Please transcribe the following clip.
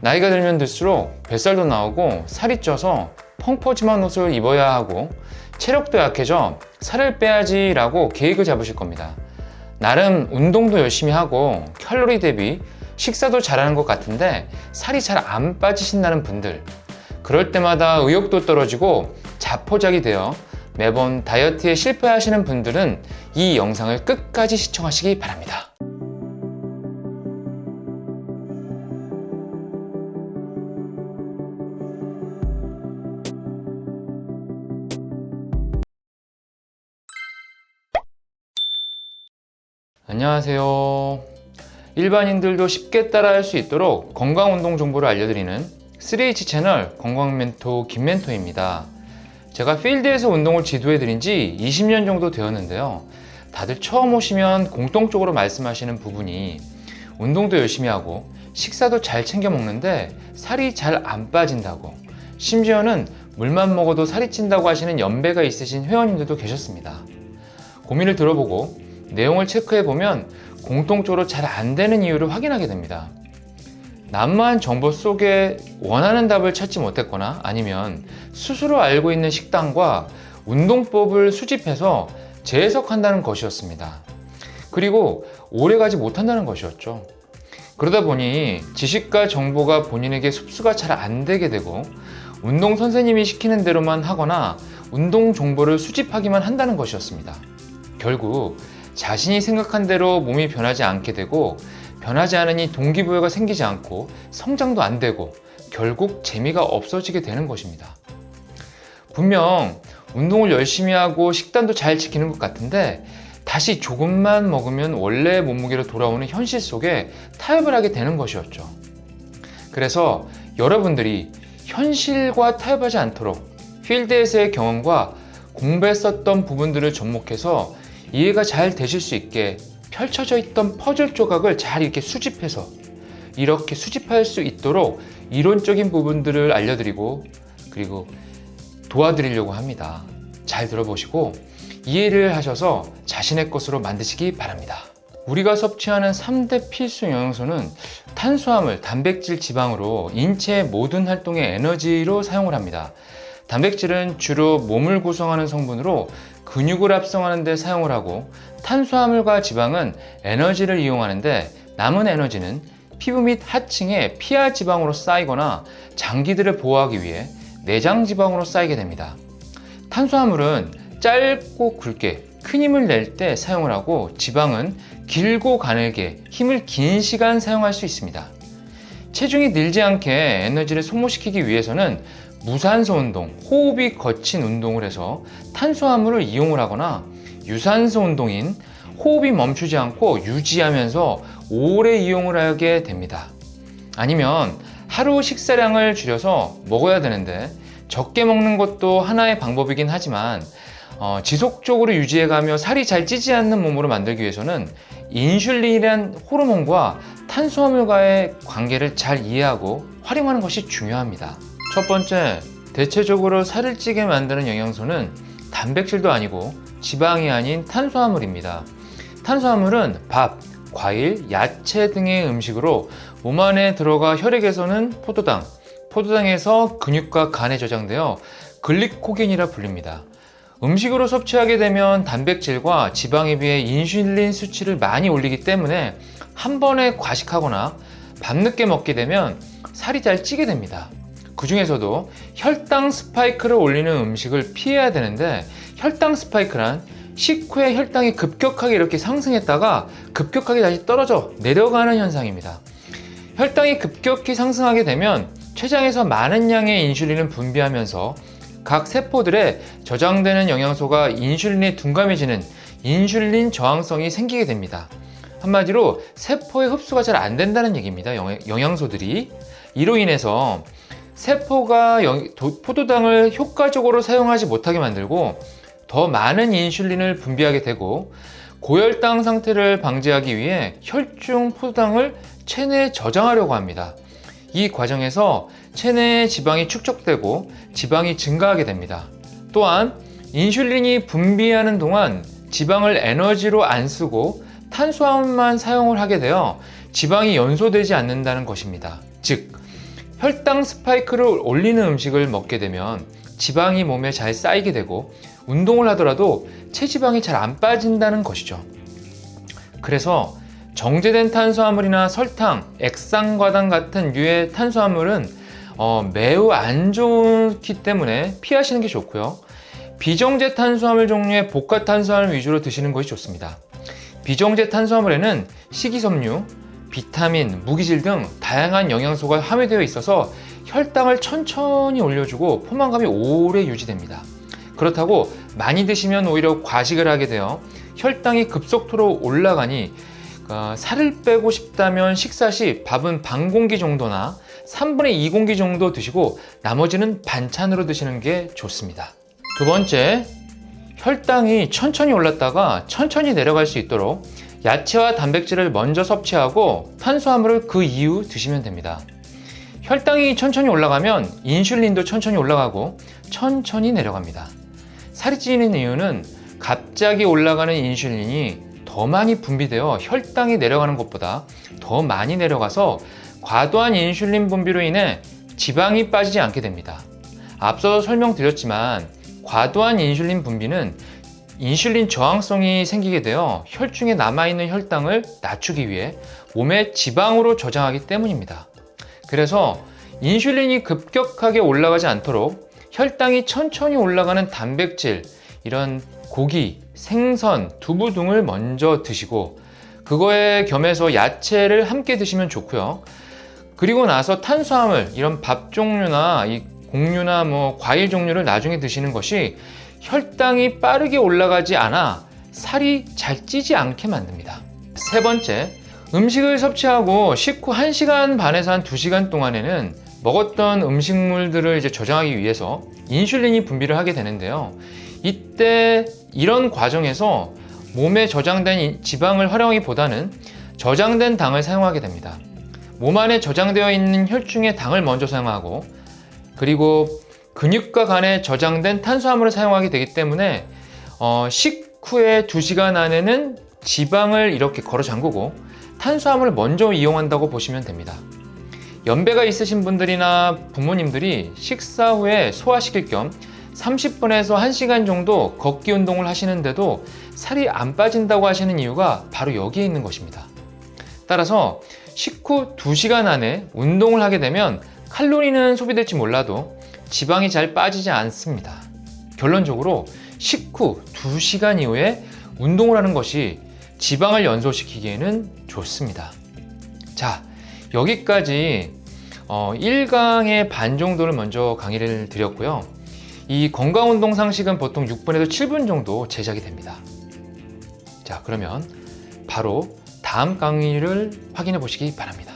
나이가 들면 들수록 뱃살도 나오고 살이 쪄서 펑퍼짐한 옷을 입어야 하고 체력도 약해져 살을 빼야지 라고 계획을 잡으실 겁니다. 나름 운동도 열심히 하고 칼로리 대비 식사도 잘하는 것 같은데 살이 잘 안 빠지신다는 분들, 그럴 때마다 의욕도 떨어지고 자포자기 되어 매번 다이어트에 실패하시는 분들은 이 영상을 끝까지 시청하시기 바랍니다. 안녕하세요. 일반인들도 쉽게 따라할 수 있도록 건강운동 정보를 알려드리는 3H 채널 건강멘토 김멘토입니다. 제가 필드에서 운동을 지도해드린 지 20년 정도 되었는데요. 다들 처음 오시면 공통적으로 말씀하시는 부분이 운동도 열심히 하고 식사도 잘 챙겨 먹는데 살이 잘 안 빠진다고, 심지어는 물만 먹어도 살이 찐다고 하시는 연배가 있으신 회원님들도 계셨습니다. 고민을 들어보고 내용을 체크해보면 공통적으로 잘 안 되는 이유를 확인하게 됩니다. 난무한 정보 속에 원하는 답을 찾지 못했거나 아니면 스스로 알고 있는 식단과 운동법을 수집해서 재해석한다는 것이었습니다. 그리고 오래가지 못한다는 것이었죠. 그러다 보니 지식과 정보가 본인에게 흡수가 잘 안 되게 되고 운동 선생님이 시키는 대로만 하거나 운동 정보를 수집하기만 한다는 것이었습니다. 결국 자신이 생각한 대로 몸이 변하지 않게 되고, 변하지 않으니 동기부여가 생기지 않고 성장도 안 되고 결국 재미가 없어지게 되는 것입니다. 분명 운동을 열심히 하고 식단도 잘 지키는 것 같은데 다시 조금만 먹으면 원래 몸무게로 돌아오는 현실 속에 타협을 하게 되는 것이었죠. 그래서 여러분들이 현실과 타협하지 않도록 필드에서의 경험과 공부했었던 부분들을 접목해서 이해가 잘 되실 수 있게 펼쳐져 있던 퍼즐 조각을 잘 이렇게 수집해서 이렇게 수집할 수 있도록 이론적인 부분들을 알려드리고 그리고 도와드리려고 합니다. 잘 들어보시고 이해를 하셔서 자신의 것으로 만드시기 바랍니다. 우리가 섭취하는 3대 필수 영양소는 탄수화물, 단백질, 지방으로 인체의 모든 활동의 에너지로 사용을 합니다. 단백질은 주로 몸을 구성하는 성분으로 근육을 합성하는 데 사용을 하고, 탄수화물과 지방은 에너지를 이용하는데 남은 에너지는 피부 및 하층에 피하 지방으로 쌓이거나 장기들을 보호하기 위해 내장 지방으로 쌓이게 됩니다. 탄수화물은 짧고 굵게 큰 힘을 낼 때 사용을 하고, 지방은 길고 가늘게 힘을 긴 시간 사용할 수 있습니다. 체중이 늘지 않게 에너지를 소모시키기 위해서는 무산소 운동, 호흡이 거친 운동을 해서 탄수화물을 이용을 하거나, 유산소 운동인 호흡이 멈추지 않고 유지하면서 오래 이용을 하게 됩니다. 아니면 하루 식사량을 줄여서 먹어야 되는데 적게 먹는 것도 하나의 방법이긴 하지만 지속적으로 유지해가며 살이 잘 찌지 않는 몸으로 만들기 위해서는 인슐린이란 호르몬과 탄수화물과의 관계를 잘 이해하고 활용하는 것이 중요합니다. 첫 번째, 대체적으로 살을 찌게 만드는 영양소는 단백질도 아니고 지방이 아닌 탄수화물입니다. 탄수화물은 밥, 과일, 야채 등의 음식으로 몸 안에 들어가 혈액에서는 포도당, 포도당에서 근육과 간에 저장되어 글리코겐이라 불립니다. 음식으로 섭취하게 되면 단백질과 지방에 비해 인슐린 수치를 많이 올리기 때문에 한 번에 과식하거나 밤늦게 먹게 되면 살이 잘 찌게 됩니다. 그 중에서도 혈당 스파이크를 올리는 음식을 피해야 되는데, 혈당 스파이크란 식후에 혈당이 급격하게 이렇게 상승했다가 급격하게 다시 떨어져 내려가는 현상입니다. 혈당이 급격히 상승하게 되면 췌장에서 많은 양의 인슐린을 분비하면서 각 세포들에 저장되는 영양소가 인슐린에 둔감해지는 인슐린 저항성이 생기게 됩니다. 한마디로 세포의 흡수가 잘 안 된다는 얘기입니다. 영양소들이. 이로 인해서 세포가 포도당을 효과적으로 사용하지 못하게 만들고 더 많은 인슐린을 분비하게 되고, 고혈당 상태를 방지하기 위해 혈중 포도당을 체내에 저장하려고 합니다. 이 과정에서 체내에 지방이 축적되고 지방이 증가하게 됩니다. 또한 인슐린이 분비하는 동안 지방을 에너지로 안 쓰고 탄수화물만 사용을 하게 되어 지방이 연소되지 않는다는 것입니다. 즉, 혈당 스파이크를 올리는 음식을 먹게 되면 지방이 몸에 잘 쌓이게 되고 운동을 하더라도 체지방이 잘 안 빠진다는 것이죠. 그래서 정제된 탄수화물이나 설탕, 액상과당 같은 유해 탄수화물은 매우 안 좋기 때문에 피하시는 게 좋고요. 비정제 탄수화물 종류의 복합 탄수화물 위주로 드시는 것이 좋습니다. 비정제 탄수화물에는 식이섬유, 비타민, 무기질 등 다양한 영양소가 함유되어 있어서 혈당을 천천히 올려주고 포만감이 오래 유지됩니다. 그렇다고 많이 드시면 오히려 과식을 하게 되어 혈당이 급속도로 올라가니 살을 빼고 싶다면 식사 시 밥은 반 공기 정도나 3분의 2 공기 정도 드시고 나머지는 반찬으로 드시는 게 좋습니다. 두 번째, 혈당이 천천히 올랐다가 천천히 내려갈 수 있도록 야채와 단백질을 먼저 섭취하고 탄수화물을 그 이후 드시면 됩니다. 혈당이 천천히 올라가면 인슐린도 천천히 올라가고 천천히 내려갑니다. 살이 찌는 이유는 갑자기 올라가는 인슐린이 더 많이 분비되어 혈당이 내려가는 것보다 더 많이 내려가서 과도한 인슐린 분비로 인해 지방이 빠지지 않게 됩니다. 앞서 설명드렸지만 과도한 인슐린 분비는 인슐린 저항성이 생기게 되어 혈중에 남아있는 혈당을 낮추기 위해 몸에 지방으로 저장하기 때문입니다. 그래서 인슐린이 급격하게 올라가지 않도록 혈당이 천천히 올라가는 단백질, 이런 고기, 생선, 두부 등을 먼저 드시고 그거에 겸해서 야채를 함께 드시면 좋고요. 그리고 나서 탄수화물, 이런 밥 종류나 곡류나 과일 종류를 나중에 드시는 것이 혈당이 빠르게 올라가지 않아 살이 잘 찌지 않게 만듭니다. 세 번째, 음식을 섭취하고 식후 1시간 반에서 한 2시간 동안에는 먹었던 음식물들을 저장하기 위해서 인슐린이 분비를 하게 되는데요. 이때 이런 과정에서 몸에 저장된 지방을 활용하기보다는 저장된 당을 사용하게 됩니다. 몸 안에 저장되어 있는 혈중의 당을 먼저 사용하고 그리고 근육과 간에 저장된 탄수화물을 사용하게 되기 때문에 식후에 2시간 안에는 지방을 이렇게 걸어 잠그고 탄수화물을 먼저 이용한다고 보시면 됩니다. 연배가 있으신 분들이나 부모님들이 식사 후에 소화시킬 겸 30분에서 1시간 정도 걷기 운동을 하시는데도 살이 안 빠진다고 하시는 이유가 바로 여기에 있는 것입니다. 따라서 식후 2시간 안에 운동을 하게 되면 칼로리는 소비될지 몰라도 지방이 잘 빠지지 않습니다. 결론적으로 식후 2시간 이후에 운동을 하는 것이 지방을 연소시키기에는 좋습니다. 자, 여기까지 1강의 반 정도를 먼저 강의를 드렸고요. 이 건강운동 상식은 보통 6분에서 7분 정도 제작이 됩니다. 자, 그러면 바로 다음 강의를 확인해 보시기 바랍니다.